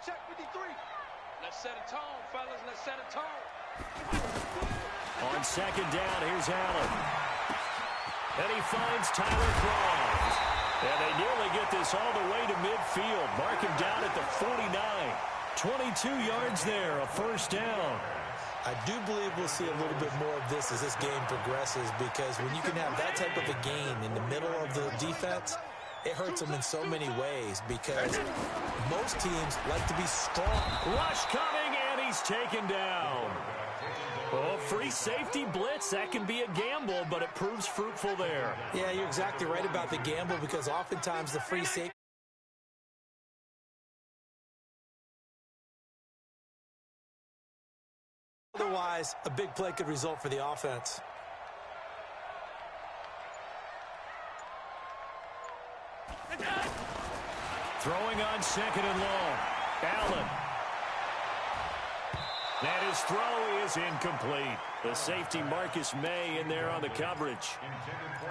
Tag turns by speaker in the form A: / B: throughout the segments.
A: Check 53. Let's set a tone, fellas. Let's set a tone.
B: On second down, here's Allen. And he finds Tyler Croft. And they nearly get this all the way to midfield. Mark him down at the 49. 22 yards there, a first down.
C: I do believe we'll see a little bit more of this as this game progresses, because when you can have that type of a game in the middle of the defense, it hurts them in so many ways, because most teams like to be strong.
B: Rush coming, and he's taken down. Oh, free safety blitz. That can be a gamble, but it proves fruitful there.
C: Yeah, you're exactly right about the gamble, because oftentimes the free safety. Otherwise, a big play could result for the offense.
B: Throwing on second and long. Allen. And his throw is incomplete. The safety Marcus May in there on the coverage.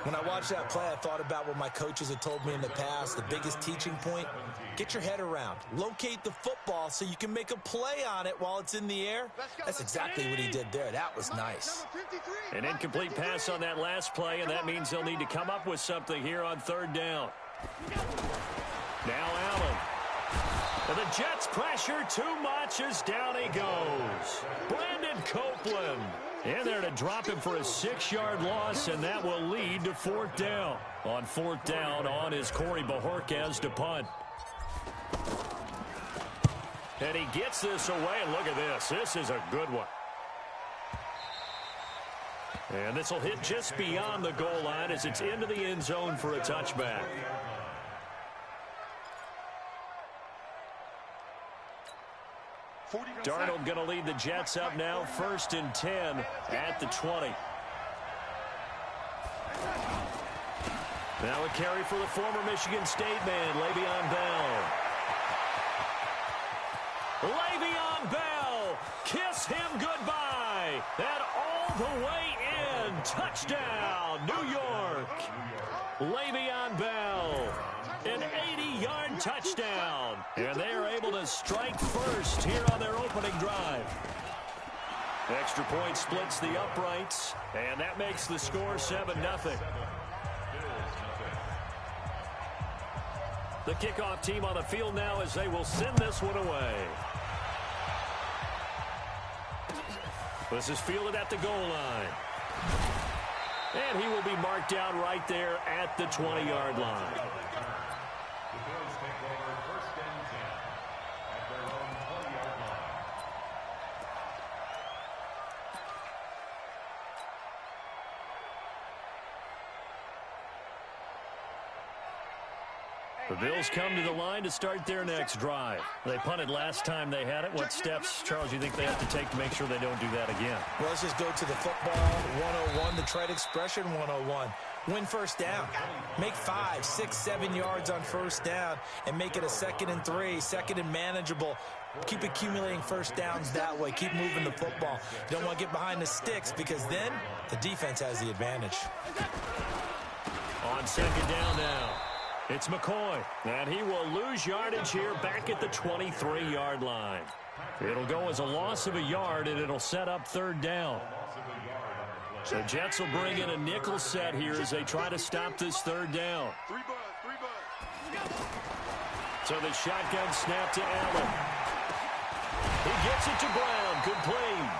C: When I watched that play, I thought about what my coaches had told me in the past. The biggest teaching point, get your head around. Locate the football so you can make a play on it while it's in the air. That's exactly what he did there. That was nice.
B: An incomplete pass on that last play, and that means they'll need to come up with something here on third down. Now Allen. And the Jets pressure too much as down he goes. Brandon Copeland in there to drop him for a 6-yard loss, and that will lead to fourth down. On fourth down, on is Corey Bajorquez to punt. And he gets this away, and look at this. This is a good one. And this will hit just beyond the goal line as it's into the end zone for a touchback. Darnold going to lead the Jets up now, 1st and 10 at the 20. Now a carry for the former Michigan State man, Le'Veon Bell. Le'Veon Bell, kiss him goodbye. And all the way in, touchdown, New York. Le'Veon Bell, an 80-yard touchdown. And they are able to strike first here on their opening drive. Extra point splits the uprights, and that makes the score 7-0. The kickoff team on the field now as they will send this one away. This is fielded at the goal line. And he will be marked down right there at the 20-yard line. The Bills come to the line to start their next drive. They punted last time they had it. What steps, Charles, you think they have to take to make sure they don't do that again?
C: Well, let's just go to the football 101, the trade expression 101. Win first down. Make 5, 6, 7 yards on first down and make it a 2nd and 3, 2nd and manageable. Keep accumulating first downs that way. Keep moving the football. You don't want to get behind the sticks, because then the defense has the advantage.
B: On second down now, it's McCoy, and he will lose yardage here back at the 23-yard line. It'll go as a loss of a yard, and it'll set up third down. The Jets will bring in a nickel set here as they try to stop this third down. So the shotgun snap to Allen. He gets it to Brown, complete.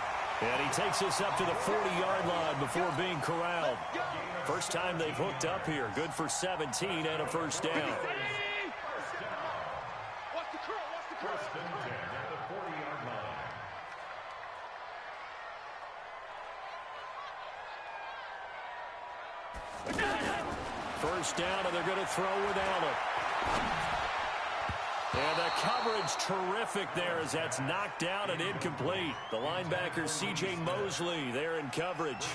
B: And he takes this up to the 40-yard line before being corralled. First time they've hooked up here. Good for 17 and a first down. First down, and they're going to throw with Allen. And the coverage terrific there as that's knocked out and incomplete. The linebacker, C.J. Mosley, there in coverage.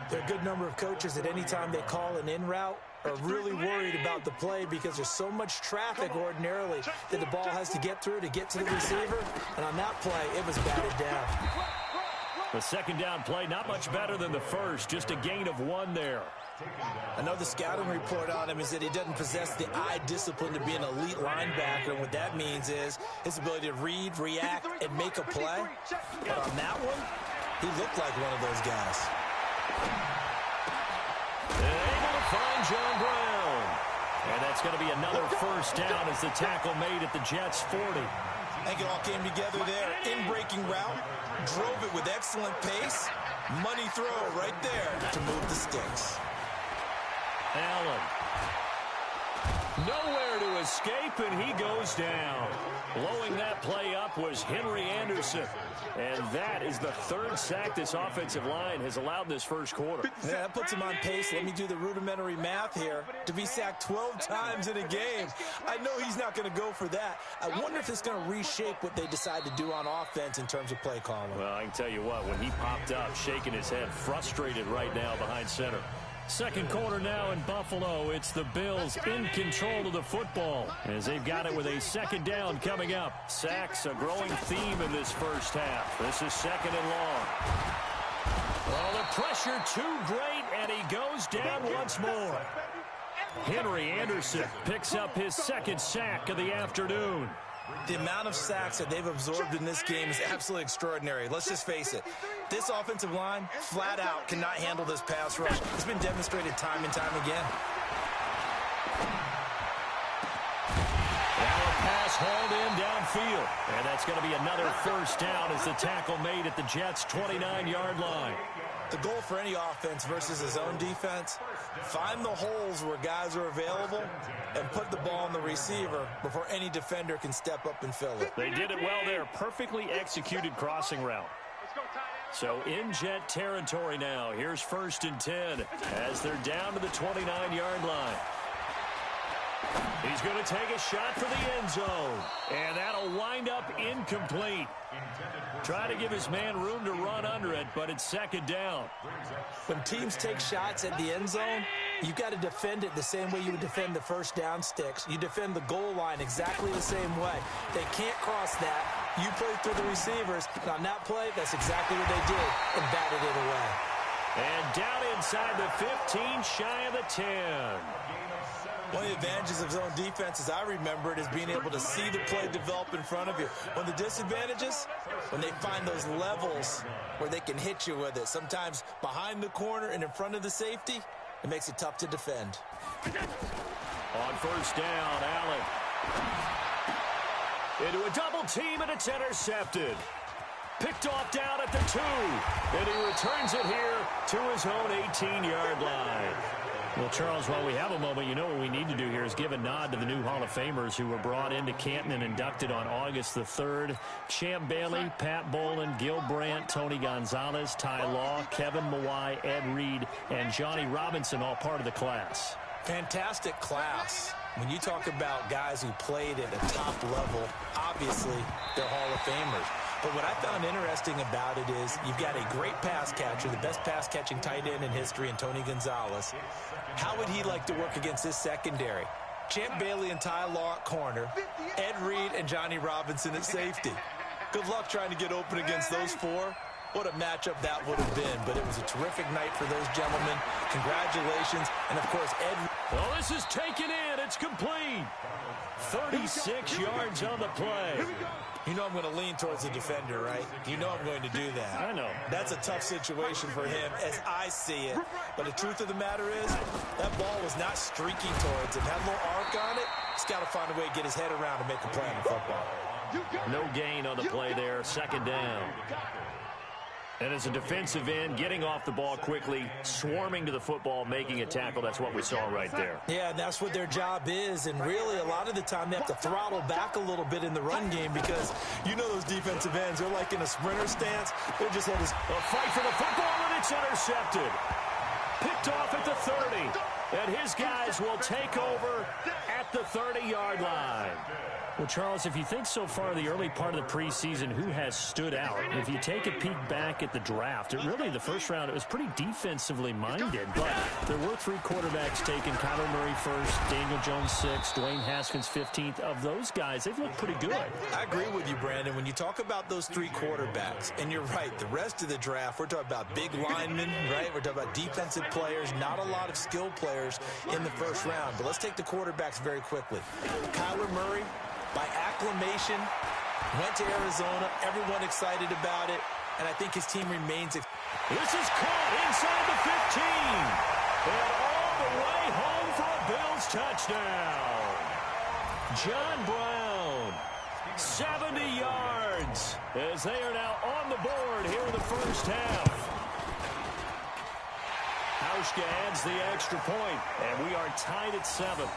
C: There are a good number of coaches that any time they call an in route are really worried about the play, because there's so much traffic ordinarily that the ball has to get through to get to the receiver. And on that play, it was batted down.
B: The second down play, not much better than the first, just a gain of 1 there.
C: I know the scouting report on him is that he doesn't possess the eye discipline to be an elite linebacker. And what that means is his ability to read, react, and make a play. But on that one, he looked like one of those guys.
B: Able to find John Brown. And that's going to be another first down as the tackle made at the Jets' 40.
C: I think it all came together there. In-breaking route, drove it with excellent pace. Money throw right there to move the sticks.
B: Allen. Nowhere to escape, and he goes down. Blowing that play up was Henry Anderson. And that is the third sack this offensive line has allowed this first quarter.
C: Yeah, that puts him on pace. Let me do the rudimentary math here. To be sacked 12 times in a game, I know he's not going to go for that. I wonder if it's going to reshape what they decide to do on offense in terms of play calling.
B: Well, I can tell you what, when he popped up, shaking his head, frustrated right now behind center. Second quarter now in Buffalo. It's the Bills in control of the football as they've got it with a second down coming up. Sacks a growing theme in this first half. This is second and long. Well, the pressure too great, and he goes down once more. Henry Anderson picks up his second sack of the afternoon.
C: The amount of sacks that they've absorbed in this game is absolutely extraordinary. Let's just face it. This offensive line, flat out, cannot handle this pass rush. It's been demonstrated time and time again.
B: Now a pass hauled in downfield. And that's going to be another first down as the tackle made at the Jets' 29-yard line.
C: The goal for any offense versus his own defense, find the holes where guys are available and put the ball on the receiver before any defender can step up and fill it.
B: They did it well there. Perfectly executed crossing route. So in Jet territory now. Here's 1st and 10 as they're down to the 29-yard line. He's going to take a shot for the end zone. And that'll wind up incomplete. Try to give his man room to run under it, but it's second down.
C: When teams take shots at the end zone, you've got to defend it the same way you would defend the first down sticks. You defend the goal line exactly the same way. They can't cross that. You play through the receivers, and on that play, that's exactly what they did, and batted it away.
B: And down inside the 15, shy of the 10.
C: One of the advantages of zone defense, as I remember it, is being able to see the play develop in front of you. One of the disadvantages, when they find those levels where they can hit you with it, sometimes behind the corner and in front of the safety, it makes it tough to defend.
B: On first down, Allen. Into a double team, and it's intercepted. Picked off down at the 2. And he returns it here to his own 18-yard line. Well, Charles, while we have a moment, you know what we need to do here is give a nod to the new Hall of Famers who were brought into Canton and inducted on August the 3rd. Champ Bailey, Pat Bolin, Gil Brandt, Tony Gonzalez, Ty Law, Kevin Mawai, Ed Reed, and Johnny Robinson, all part of the class.
C: Fantastic class. When you talk about guys who played at a top level, obviously they're Hall of Famers. But what I found interesting about it is you've got a great pass catcher, the best pass-catching tight end in history, in Tony Gonzalez. How would he like to work against his secondary? Champ Bailey and Ty Law at corner, Ed Reed and Johnny Robinson at safety. Good luck trying to get open against those four. What a matchup that would have been. But it was a terrific night for those gentlemen. Congratulations. And, of course, Ed.
B: Well, this is taken in. It's complete. 36 yards on the play.
C: You know I'm going to lean towards the defender, right? You know I'm going to do that.
B: I know.
C: That's a tough situation for him as I see it. But the truth of the matter is, that ball was not streaking towards him. Had a little arc on it. He's got to find a way to get his head around and make a play on the football.
B: No gain on the play there. Second down. And as a defensive end, getting off the ball quickly, swarming to the football, making a tackle, that's what we saw right there.
C: Yeah, that's what their job is. And really, a lot of the time, they have to throttle back a little bit in the run game because you know those defensive ends, they're like in a sprinter stance. They just had a fight for the football, and it's intercepted. Picked off at the 30.
B: And his guys will take over at the 30-yard line.
D: Well, Charles, if you think so far the early part of the preseason, who has stood out? If you take a peek back at the draft, the first round, it was pretty defensively minded. But there were 3 quarterbacks taken. Kyler Murray first, Daniel Jones 6th, Dwayne Haskins 15th. Of those guys, they've looked pretty good.
C: I agree with you, Brandon. When you talk about those 3 quarterbacks, and you're right, the rest of the draft, we're talking about big linemen, right? We're talking about defensive players, not a lot of skill players in the first round. But let's take the quarterbacks very quickly. Kyler Murray, by acclamation, went to Arizona. Everyone excited about it. And I think his team remains.
B: This is caught inside the 15. And all the way home for a Bills touchdown. John Brown, 70 yards, as they are now on the board here in the first half. Hauschka adds the extra point, and we are tied at 7.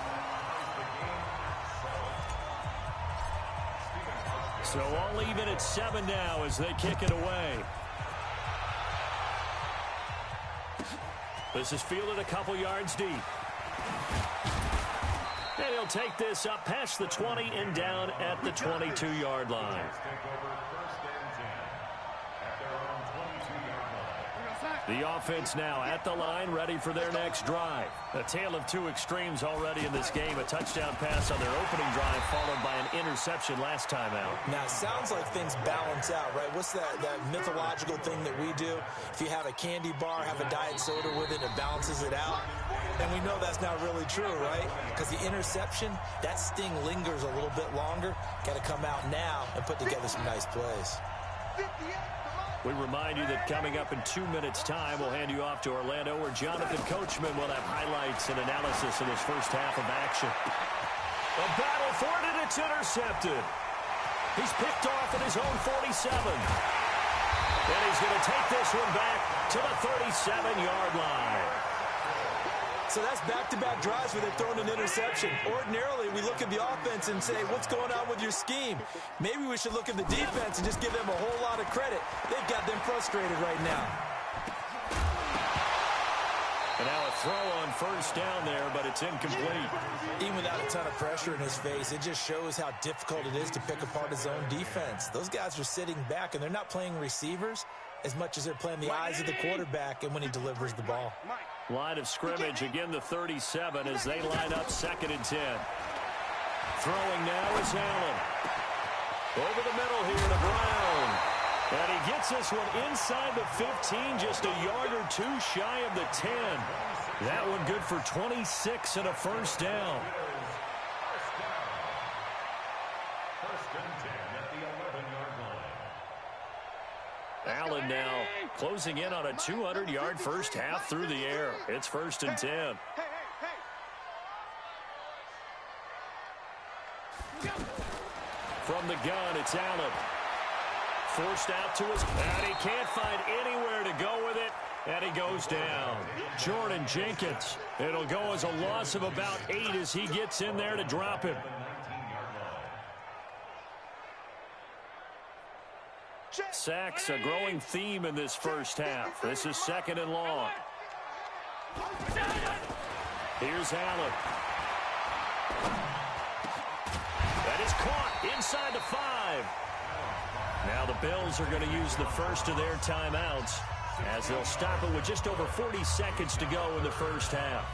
B: So all even at 7 now as they kick it away. This is fielded a couple yards deep. And he'll take this up past the 20 and down at the 22-yard line. The offense now at the line, ready for their next drive. A tale of 2 extremes already in this game. A touchdown pass on their opening drive, followed by an interception last time out.
C: Now, it sounds like things balance out, right? What's that mythological thing that we do? If you have a candy bar, have a diet soda with it, it balances it out. And we know that's not really true, right? Because the interception, that sting lingers a little bit longer. Got to come out now and put together some nice plays.
B: We remind you that coming up in 2 minutes' time, we'll hand you off to Orlando, where Jonathan Coachman will have highlights and analysis of this first half of action. A battle for it, and it's intercepted. He's picked off at his own 47. And he's going to take this one back to the 37-yard line.
C: So that's back-to-back drives where they've thrown an interception. Ordinarily, we look at the offense and say, what's going on with your scheme? Maybe we should look at the defense and just give them a whole lot of credit. They've got them frustrated right now.
B: And now a throw on first down there, but it's incomplete.
C: Even without a ton of pressure in his face, it just shows how difficult it is to pick apart his own defense. Those guys are sitting back, and they're not playing receivers as much as they're playing the eyes of the quarterback and when he delivers the ball.
B: Line of scrimmage, again the 37 as they line up 2nd and 10. Throwing now is Allen. Over the middle here to Brown. And he gets this one inside the 15, just a yard or 2 shy of the 10. That one good for 26 and a first down. Allen now closing in on a 200-yard first half through the air. It's 1st and 10. From the gun, it's Allen. Forced out to his, and he can't find anywhere to go with it, and he goes down. Jordan Jenkins. It'll go as a loss of about 8 as he gets in there to drop him. Sacks, a growing theme in this first half. This is 2nd and long. Here's Allen. That is caught inside the 5. Now the Bills are going to use the first of their timeouts as they'll stop it with just over 40 seconds to go in the first half.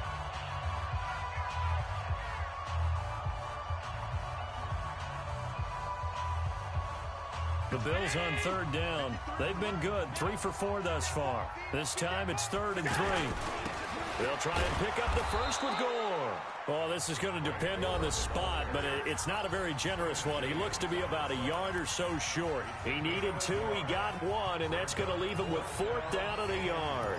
B: The Bills on 3rd down. They've been good, 3 for 4 thus far. This time it's 3rd and 3. They'll try and pick up the first with Gore. Well, this is going to depend on the spot, but it's not a very generous one. He looks to be about a yard or so short. He needed 2, he got 1, and that's going to leave him with 4th down at a yard.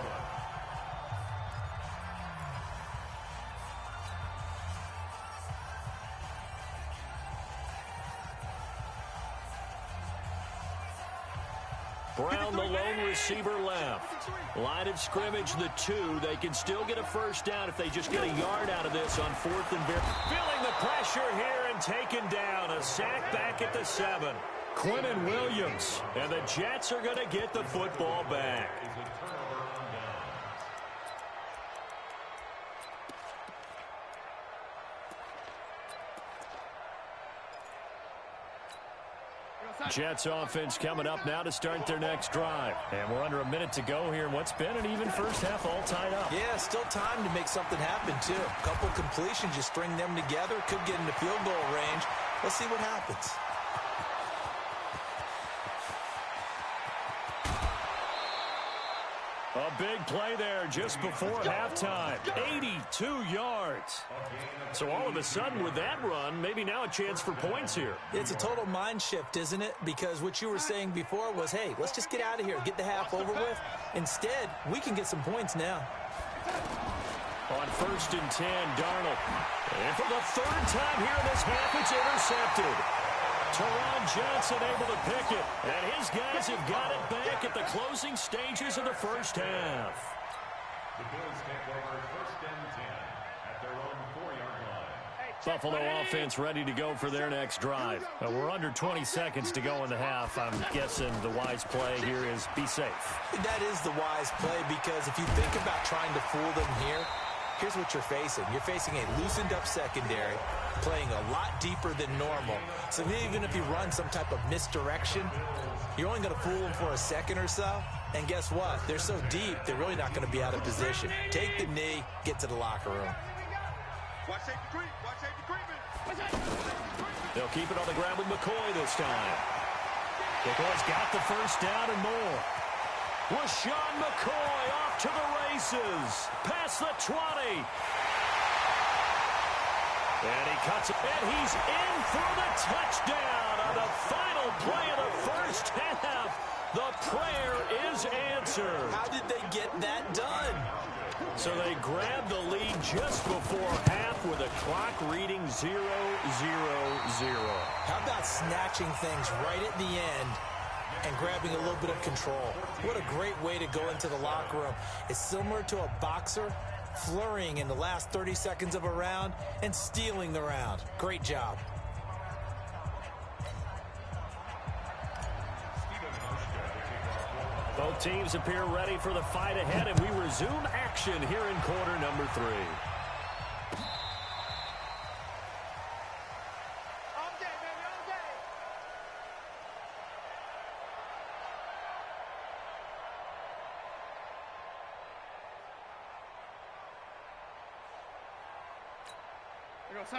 B: Brown, the lone receiver left. Line of scrimmage, the 2. They can still get a first down if they just get a yard out of this on 4th and very. Feeling the pressure here and taken down. A sack back at the 7. Quinnen Williams. And the Jets are going to get the football back.
D: Jets offense coming up now to start their next drive. And we're under a minute to go here in what's been an even first half all tied up.
C: Yeah, still time to make something happen, too. A couple completions, you string them together, could get into field goal range. Let's see what happens.
D: A big play there just before halftime. 82 yards. So all of a sudden with that run, maybe now a chance for points here.
C: It's a total mind shift, isn't it? Because what you were saying before was, hey, let's just get out of here, get the half over with. Instead, we can get some points now.
D: On 1st and 10, Darnold. And for the third time here in this half, it's intercepted. Teron Johnson able to pick it. And his guys have got it back at the closing stages of the first half.
E: The Bills take over 1st and 10 at their own 4-yard line.
D: Buffalo offense ready to go for their next drive. We're under 20 seconds to go in the half. I'm guessing the wise play here is be safe.
C: That is the wise play because if you think about trying to fool them here, here's what you're facing. You're facing a loosened-up secondary, playing a lot deeper than normal. So even if you run some type of misdirection, you're only going to fool them for a second or so. And guess what? They're so deep, they're really not going to be out of position. Take the knee, get to the locker room.
D: They'll keep it on the ground with McCoy this time. McCoy's got the first down and more. LaShawn McCoy off to the races. Past the 20. And he cuts it. And he's in for the touchdown on the final play of the first half. The prayer is answered.
C: How did they get that done?
D: So they grabbed the lead just before half with a clock reading 0-0-0.
C: How about snatching things right at the end and grabbing a little bit of control? What a great way to go into the locker room. It's similar to a boxer flurrying in the last 30 seconds of a round and stealing the round. Great job.
D: Both teams appear ready for the fight ahead, and we resume action here in quarter number 3.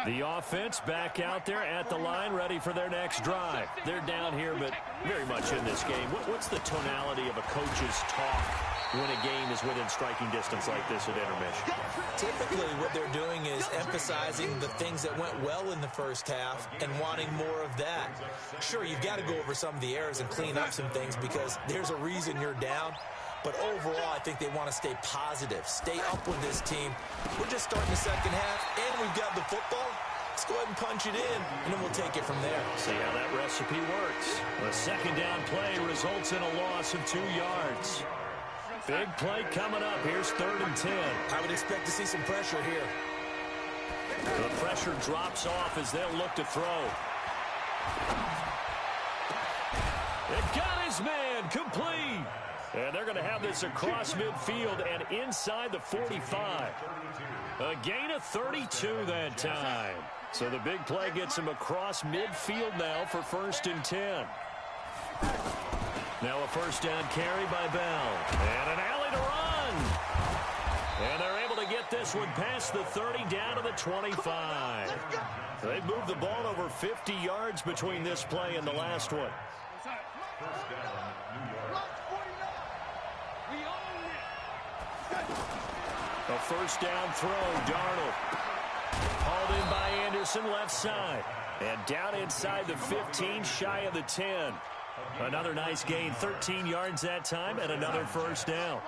D: The offense back out there at the line, ready for their next drive. They're down here, but very much in this game. What's the tonality of a coach's talk when a game is within striking distance like this at intermission?
C: Typically, what they're doing is emphasizing the things that went well in the first half and wanting more of that. Sure, you've got to go over some of the errors and clean up some things because there's a reason you're down. But overall, I think they want to stay positive, stay up with this team. We're just starting the second half, and we've got the football. Let's go ahead and punch it in, and then we'll take it from there.
D: See how that recipe works. The second down play results in a loss of 2 yards. Big play coming up. Here's 3rd and 10.
C: I would expect to see some pressure here.
D: The pressure drops off as they'll look to throw. It got his man complete. And they're going to have this across midfield and inside the 45. A gain of 32 that time. So the big play gets him across midfield now for 1st and 10. Now a first down carry by Bell. And an alley to run. And they're able to get this one past the 30 down to the 25. They've moved the ball over 50 yards between this play and the last one.
E: First down, New York.
D: A first down throw, Darnold. Hauled in by Anderson, left side. And down inside the 15, shy of the 10. Another nice gain, 13 yards that time, and another first down.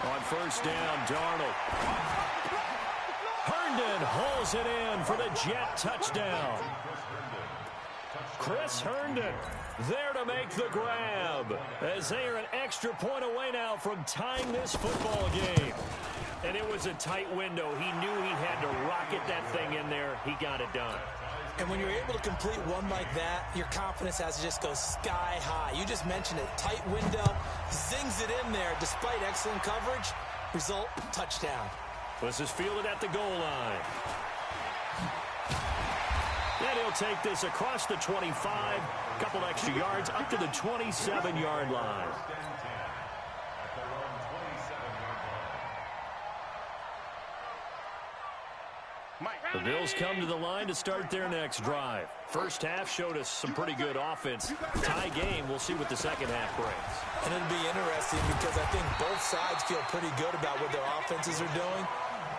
D: On first down, Darnold. Herndon hauls it in for the Jet touchdown. Chris Herndon there to make the grab as they are an extra point away now from tying this football game. And it was a tight window. He knew he had to rocket that thing in there. He got it done.
C: And when you're able to complete one like that, your confidence has to just go sky high. You just mentioned it. Tight window, zings it in there despite excellent coverage. Result, touchdown.
D: This is fielded at the goal line. And he'll take this across the 25, couple extra yards, up to the 27-yard line. The Bills come to the line to start their next drive. First half showed us some pretty good offense. Tie game, we'll see what the second half brings.
C: And it'll be interesting because I think both sides feel pretty good about what their offenses are doing.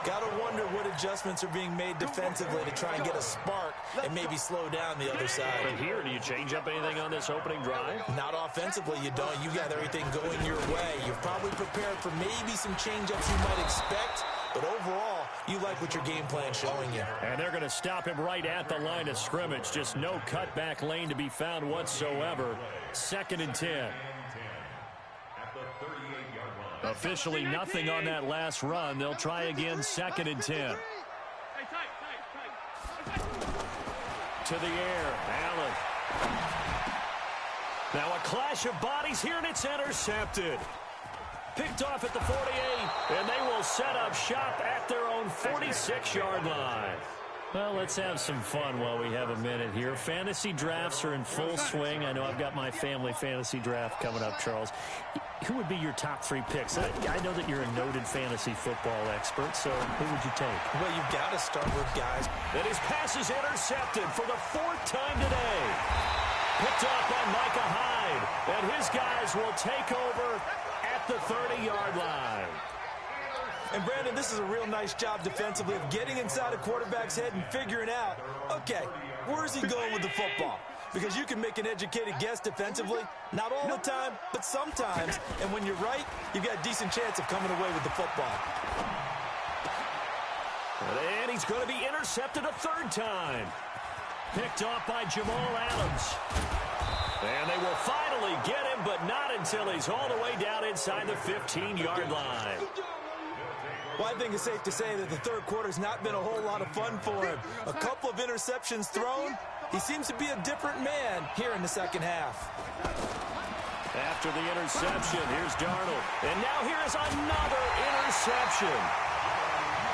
C: Got to wonder what adjustments are being made defensively to try and get a spark and maybe slow down the other side.
D: But here, do you change up anything on this opening drive?
C: Not offensively, you don't. You got everything going your way. You've probably prepared for maybe some change-ups you might expect, but overall, you like what your game plan's showing you.
D: And they're going to stop him right at the line of scrimmage. Just no cutback lane to be found whatsoever. 2nd and 10. Officially nothing on that last run. They'll try again, 2nd and 10. To the air, Allen. Now a clash of bodies here, and it's intercepted. Picked off at the 48, and they will set up shop at their own 46-yard line. Well, let's have some fun while we have a minute here. Fantasy drafts are in full swing. I know I've got my family fantasy draft coming up, Charles. Who would be your top 3 picks? I know that you're a noted fantasy football expert, so who would you take?
C: Well, you've got to start with guys.
D: And his pass is intercepted for the 4th time today. Picked off by Micah Hyde, and his guys will take over at the 30-yard line.
C: And, Brandon, this is a real nice job defensively of getting inside a quarterback's head and figuring out, okay, where's he going with the football? Because you can make an educated guess defensively, not all the time, but sometimes. And when you're right, you've got a decent chance of coming away with the football.
D: And he's going to be intercepted a 3rd time. Picked off by Jamal Adams. And they will finally get him, but not until he's all the way down inside the 15-yard line.
C: Well, I think it's safe to say that the 3rd quarter's not been a whole lot of fun for him. A couple of interceptions thrown. He seems to be a different man here in the 2nd half.
D: After the interception, here's Darnold. And now here's another interception.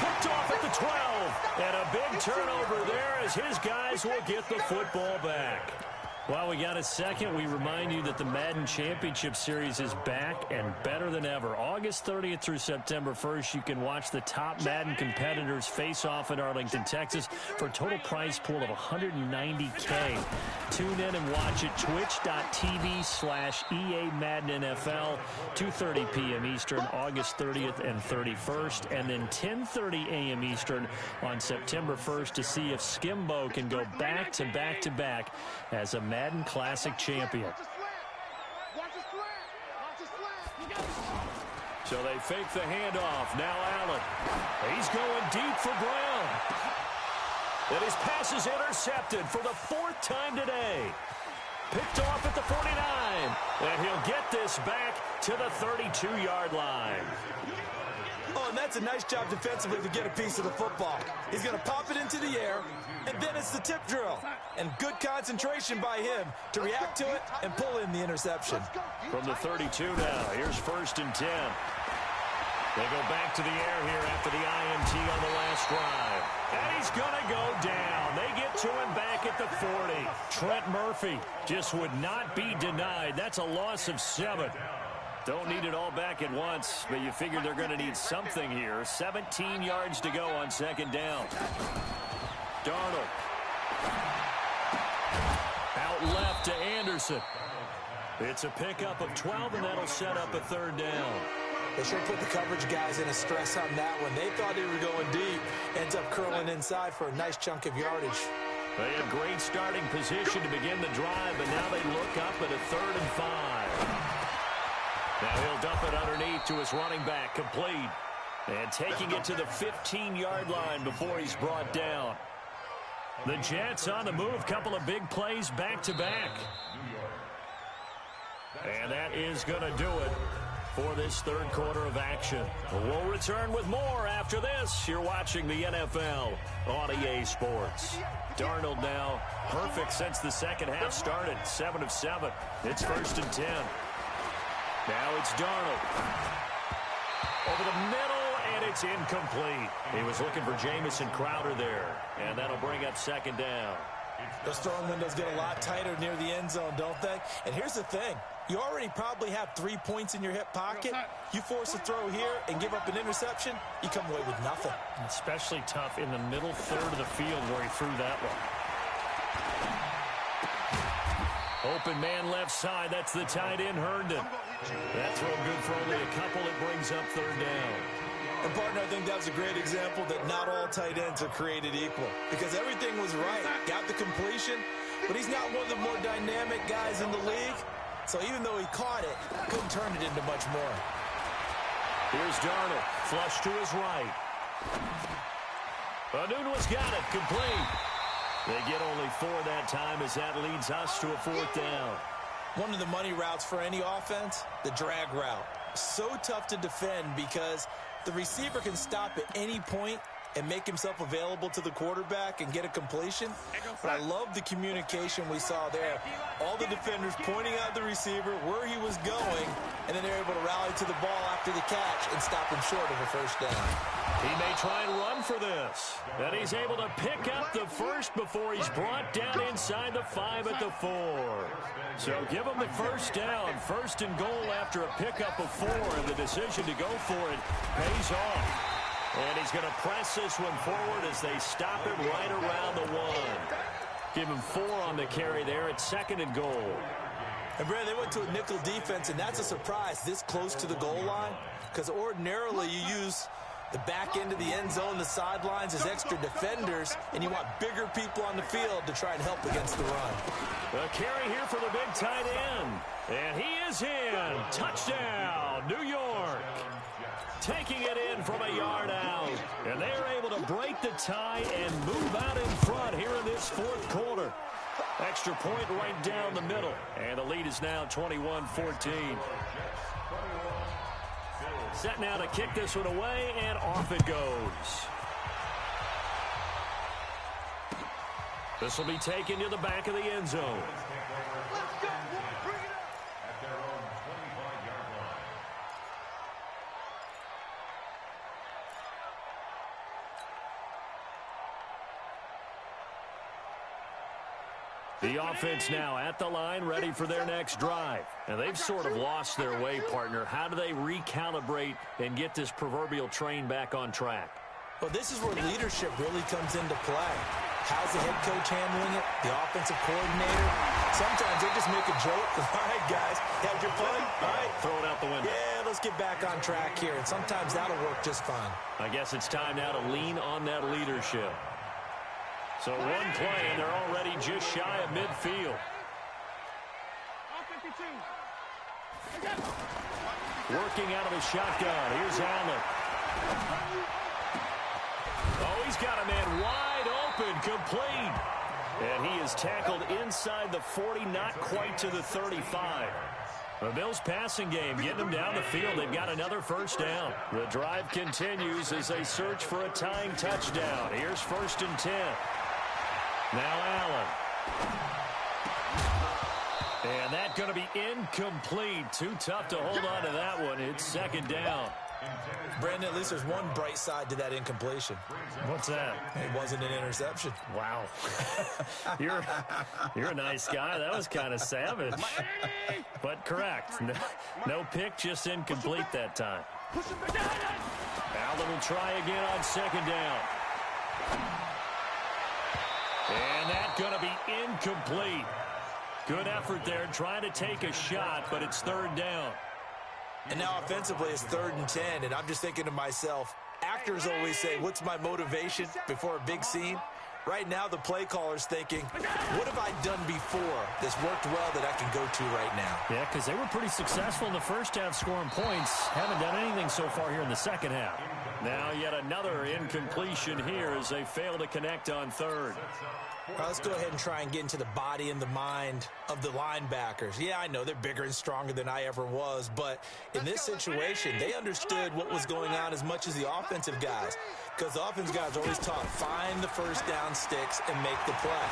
D: Picked off at the 12. And a big turnover there as his guys will get the football back. While we got a second, we remind you that the Madden Championship Series is back and better than ever. August 30th through September 1st, you can watch the top Madden competitors face off in Arlington, Texas for a total prize pool of $190K. Tune in and watch it, twitch.tv/EA Madden NFL, 2:30 p.m. Eastern, August 30th and 31st, and then 10:30 a.m. Eastern on September 1st to see if Skimbo can go back to back to back as a Madden Classic champion. So they fake the handoff. Now Allen. He's going deep for Brown. And his pass is intercepted for the 4th time today. Picked off at the 49. And he'll get this back to the 32-yard line.
C: Oh, and that's a nice job defensively to get a piece of the football. He's going to pop it into the air, and then it's the tip drill. And good concentration by him to react to it and pull in the interception.
D: From the 32 now, here's 1st and 10. They go back to the air here after the INT on the last drive. And he's going to go down. They get to him back at the 40. Trent Murphy just would not be denied. That's a loss of 7. Don't need it all back at once, but you figure they're going to need something here. 17 yards to go on 2nd down. Darnold. Out left to Anderson. It's a pickup of 12, and that'll set up a 3rd down.
C: They sure put the coverage guys in a stress on that one. They thought they were going deep. Ends up curling inside for a nice chunk of yardage.
D: They have great starting position to begin the drive, but now they look up at a 3rd and 5. Now he'll dump it underneath to his running back, complete. And taking it to the 15-yard line before he's brought down. The Jets on the move, couple of big plays back-to-back. And that is going to do it for this 3rd quarter of action. We'll return with more after this. You're watching the NFL on EA Sports. Darnold now perfect since the 2nd half started, 7 of 7. It's 1st and 10. Now it's Darnold. Over the middle,
B: And it's incomplete. He was looking for Jamison Crowder there. And that'll bring up second down.
C: Those throwing windows get a lot tighter near the end zone, don't they? And here's the thing. You already probably have 3 points in your hip pocket. You force a throw here and give up an interception, you come away with nothing.
D: Especially tough in the middle third of the field where he threw that one. Open man left side. That's the tight end, Herndon. That throw good for only a couple. It brings up third down.
C: And, partner, I think that was a great example that not all tight ends are created equal because everything was right. Got the completion, but he's not one of the more dynamic guys in the league. So even though he caught it, couldn't turn it into much more.
B: Here's Darnold. Flush to his right. Anunua's got it. Complete. They get only 4 that time as that leads us to a fourth down.
C: One of the money routes for any offense, the drag route. So tough to defend because the receiver can stop at any point and make himself available to the quarterback and get a completion. But I love the communication we saw there. All the defenders pointing out the receiver where he was going, and then they're able to rally to the ball after the catch and stop him short of a first down.
B: He may try and run for this. And he's able to pick up the first before he's brought down inside the 5 at the 4. So give him the first down. First and goal after a pickup of 4. And the decision to go for it pays off. And he's going to press this one forward as they stop it right around the 1. Give him 4 on the carry there at second and goal.
C: And, Brad, they went to a nickel defense, and that's a surprise this close to the goal line because ordinarily you use the back end of the end zone, the sidelines as extra defenders, and you want bigger people on the field to try and help against the run.
B: A carry here for the big tight end. And he is in. Touchdown, New York. Taking it in from a yard out. And they are able to break the tie and move out in front here in this fourth quarter. Extra point right down the middle. And the lead is now 21-14. Set now to kick this one away, and off it goes. This will be taken to the back of the end zone. The offense now at the line, ready for their next drive. And they've sort of lost their way, partner. How do they recalibrate and get this proverbial train back on track?
C: Well, this is where leadership really comes into play. How's the head coach handling it? The offensive coordinator? Sometimes they just make a joke. All right, guys, had your fun? All right.
B: Throw it out the window.
C: Yeah, let's get back on track here. And sometimes that'll work just fine.
B: I guess it's time now to lean on that leadership. So one play, and they're already just shy of midfield. Working out of the shotgun. Here's Allen. Oh, he's got a man wide open, complete. And he is tackled inside the 40, not quite to the 35. The Bills passing game getting them down the field. They've got another first down. The drive continues as they search for a tying touchdown. Here's 1st and 10. Now Allen. And that's going to be incomplete. Too tough to hold on to that one. It's second down.
C: Brandon, at least there's one bright side to that incompletion.
D: What's that?
C: It wasn't an interception.
D: Wow. You're a nice guy. That was kind of savage. But correct. No pick, just incomplete that time. Allen will try again on second down. And that's going to be incomplete. Good effort there trying to take a shot, but it's third down.
C: And now offensively it's 3rd and 10, and I'm just thinking to myself, actors always say, what's my motivation before a big scene? Right now the play caller's thinking, what have I done before that's worked well that I can go to right now?
D: Yeah, because they were pretty successful in the first half scoring points. Haven't done anything so far here in the second half.
B: Now yet another incompletion here as they fail to connect on third.
C: Let's go ahead and try and get into the body and the mind of the linebackers. Yeah, I know they're bigger and stronger than I ever was, but in this situation, they understood what was going on as much as the offensive guys, because the offensive guys are always taught, find the first down sticks and make the play.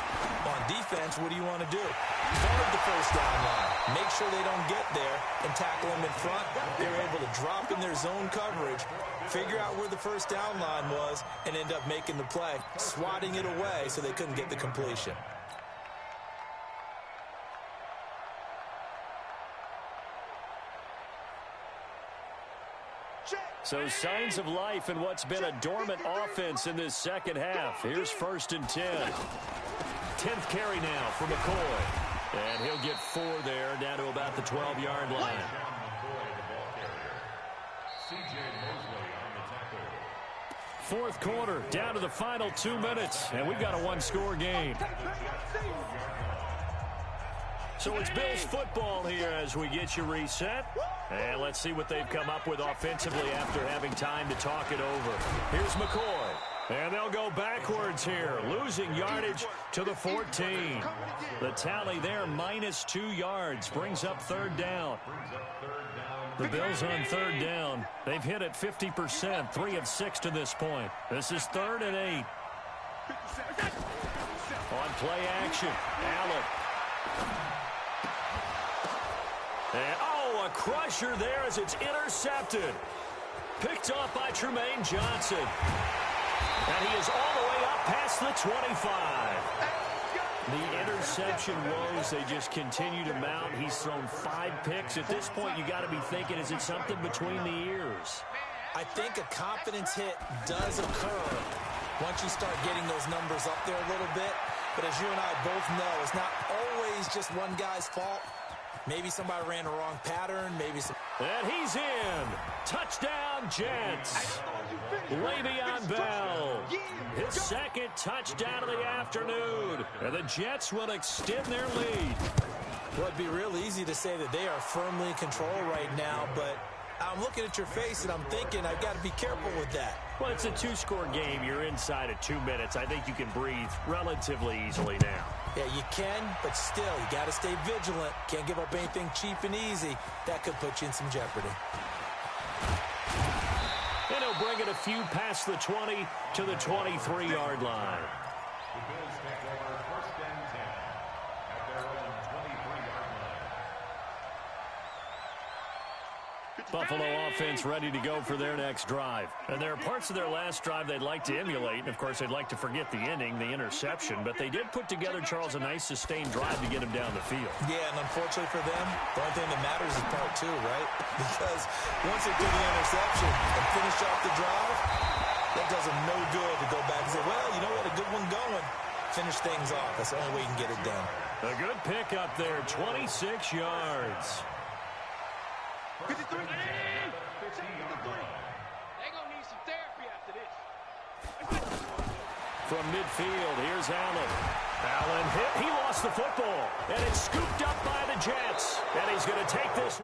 C: On defense, what do you want to do? Guard the first down line. Make sure they don't get there and tackle them in front. They were able to drop in their zone coverage, figure out where the first down line was, and end up making the play, swatting it away so they couldn't get the completion.
D: So signs of life in what's been a dormant offense in this second half. Here's 1st and 10. 10th carry now for McCoy. And he'll get 4 there, down to about the 12-yard line. Fourth quarter, down to the final 2 minutes, and we've got a one-score game. So it's Bills football here as we get you reset. And let's see what they've come up with offensively after having time to talk it over. Here's McCoy. And they'll go backwards here, losing yardage to the 14. The tally there, -2 yards, brings up 3rd down. The Bills on 3rd down. They've hit it 50%, 3 of 6 to this point. This is 3rd and 8. On play action, Allen. And, a crusher there as it's intercepted. Picked off by Tremaine Johnson. And he is all the way up past the 25. The interception woes, they just continue to mount. He's thrown 5 picks. At this point, you got to be thinking, is it something between the ears?
C: I think a confidence hit does occur once you start getting those numbers up there a little bit. But as you and I both know, it's not always just one guy's fault. Maybe somebody ran the wrong pattern. Maybe some.
D: And he's in. Touchdown, Jets. Le'Veon Bell. His 2nd touchdown of the afternoon. And the Jets will extend their lead.
C: Well, it'd be real easy to say that they are firmly in control right now, but I'm looking at your face and I'm thinking I've got to be careful with that.
D: Well, it's a 2-score game. You're inside of 2 minutes. I think you can breathe relatively easily now.
C: Yeah, you can, but still, you got to stay vigilant. Can't give up anything cheap and easy. That could put you in some jeopardy.
D: And he'll bring it a few past the 20 to the 23-yard line.
E: The Bills take over 1st and 10 at their own 23-yard line.
D: Buffalo offense ready to go for their next drive. And there are parts of their last drive they'd like to emulate. And, of course, they'd like to forget the ending, the interception. But they did put together, Charles, a nice sustained drive to get him down the field.
C: Yeah, and unfortunately for them, the only thing that matters is part 2, right? Because once they do the interception and finish off the drive, that does them no good to go back and say, well, you know what, a good one going. Finish things off. That's the only way you can get it done.
D: A good pickup there, 26 yards.
A: 53. They're going to need some therapy after this.
D: From midfield, here's Allen. Allen hit. He lost the football. And it's scooped up by the Jets. And he's going to take this.